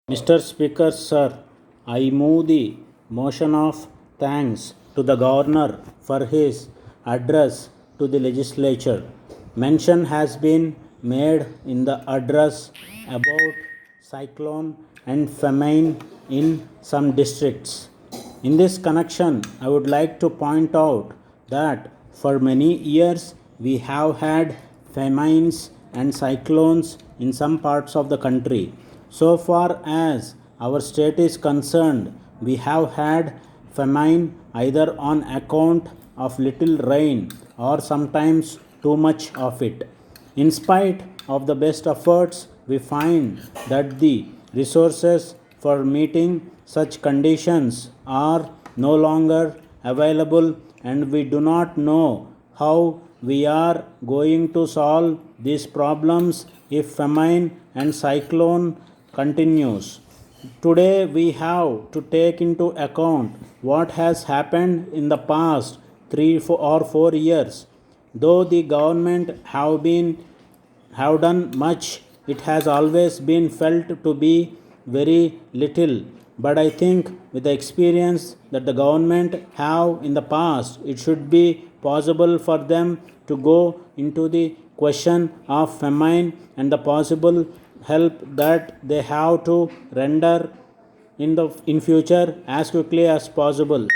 Mr. Speaker, sir, I move the motion of thanks to the Governor for his address to the legislature. Mention has been made in the address about cyclone and famine in some districts. In this connection, I would like to point out that for many years we have had famines and cyclones in some parts of the country. So far as our state is concerned, we have had famine either on account of little rain or sometimes too much of it. In spite of the best efforts, we find that the resources for meeting such conditions are no longer available, and we do not know how we are going to solve these problems if famine and cyclone continues. Today we have to take into account what has happened in the past 3 or 4 years. Though the government have done much, it has always been felt to be very little. But I think with the experience that the government have in the past, it should be possible for them to go into the question of famine and the possible help that they have to render in future as quickly as possible.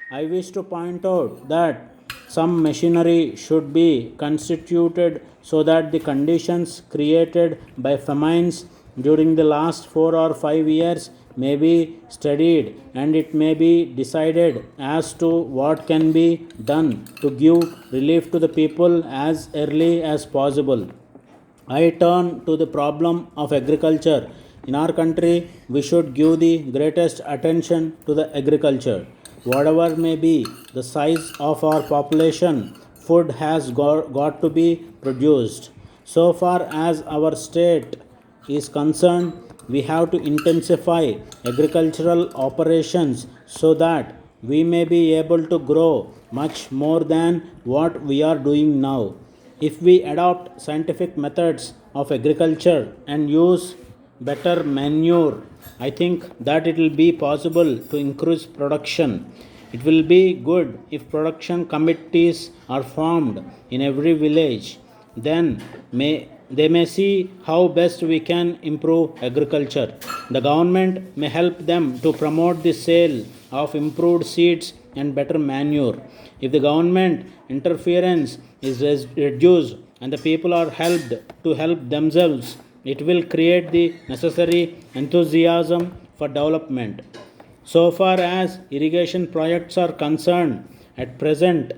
I wish to point out that some machinery should be constituted so that the conditions created by famines during the last 4 or 5 years may be studied, and it may be decided as to what can be done to give relief to the people as early as possible. I turn to the problem of agriculture. In our country, we should give the greatest attention to the agriculture. Whatever may be the size of our population, food has got to be produced. So far as our state is concerned, we have to intensify agricultural operations so that we may be able to grow much more than what we are doing now. If we adopt scientific methods of agriculture and use better manure, I think that it will be possible to increase production. It will be good if production committees are formed in every village. Then they may see how best we can improve agriculture. The government may help them to promote the sale of improved seeds and better manure. If the government interference is reduced and the people are helped to help themselves, it will create the necessary enthusiasm for development. So far as irrigation projects are concerned, at present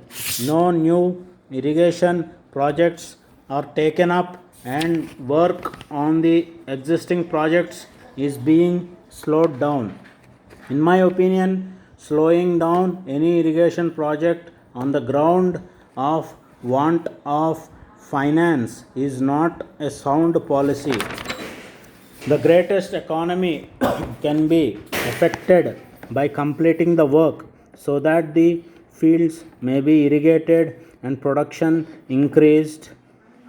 no new irrigation projects are taken up, and work on the existing projects is being slowed down. In my opinion, slowing down any irrigation project on the ground of want of finance is not a sound policy. The greatest economy can be affected by completing the work so that the fields may be irrigated and production increased.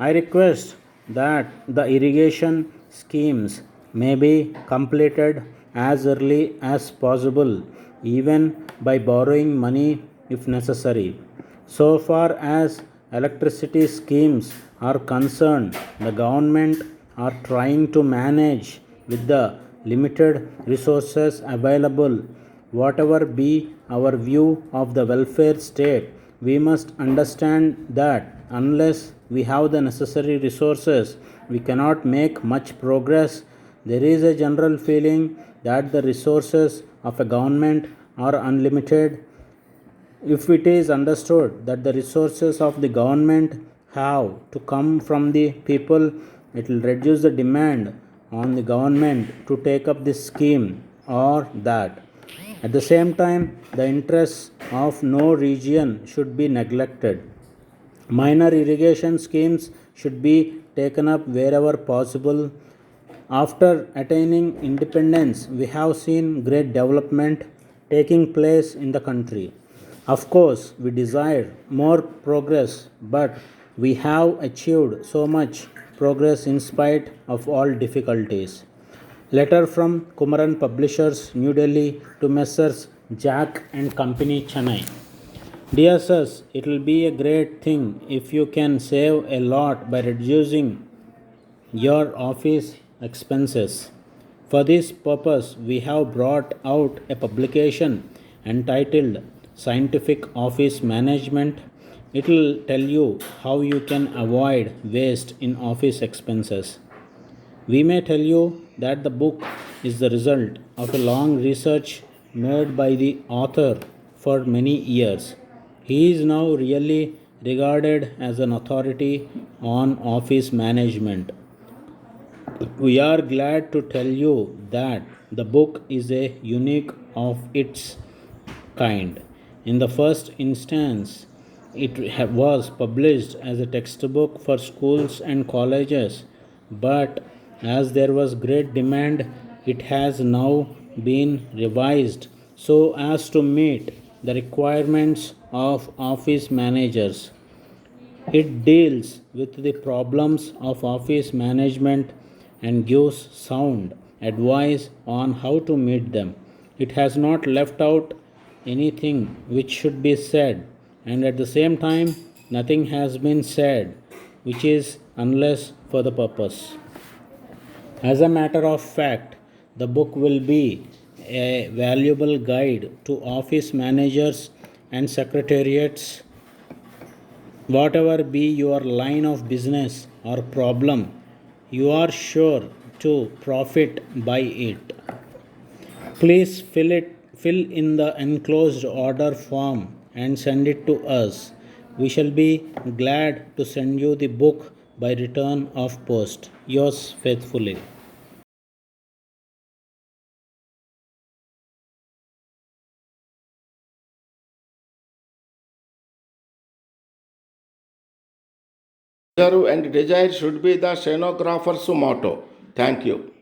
I request that the irrigation schemes may be completed as early as possible, even by borrowing money if necessary. So far as electricity schemes are concerned, the government are trying to manage with the limited resources available. Whatever be our view of the welfare state, we must understand that unless we have the necessary resources, we cannot make much progress. There is a general feeling that the resources of a government are unlimited. If it is understood that the resources of the government have to come from the people, it will reduce the demand on the government to take up this scheme or that. At the same time, the interests of no region should be neglected. Minor irrigation schemes should be taken up wherever possible. After attaining independence, we have seen great development taking place in the country. Of course, we desire more progress, but we have achieved so much progress in spite of all difficulties. Letter from Kumaran Publishers, New Delhi to Messrs. Jack and Company, Chennai. Dear sirs, it will be a great thing if you can save a lot by reducing your office expenses. For this purpose, we have brought out a publication entitled Scientific Office Management. It will tell you how you can avoid waste in office expenses. We may tell you that the book is the result of a long research made by the author for many years. He is now really regarded as an authority on office management. We are glad to tell you that the book is a unique of its kind. In the first instance, it was published as a textbook for schools and colleges, but as there was great demand, it has now been revised so as to meet the requirements of office managers. It deals with the problems of office management and gives sound advice on how to meet them. It has not left out anything which should be said, and at the same time, nothing has been said which is unless for the purpose. As a matter of fact, the book will be a valuable guide to office managers and secretariats. Whatever be your line of business or problem, you are sure to profit by it. Please fill in the enclosed order form and send it to us. We shall be glad to send you the book by return of post. Yours faithfully. Deserve and desire should be the stenographer's motto. Thank you.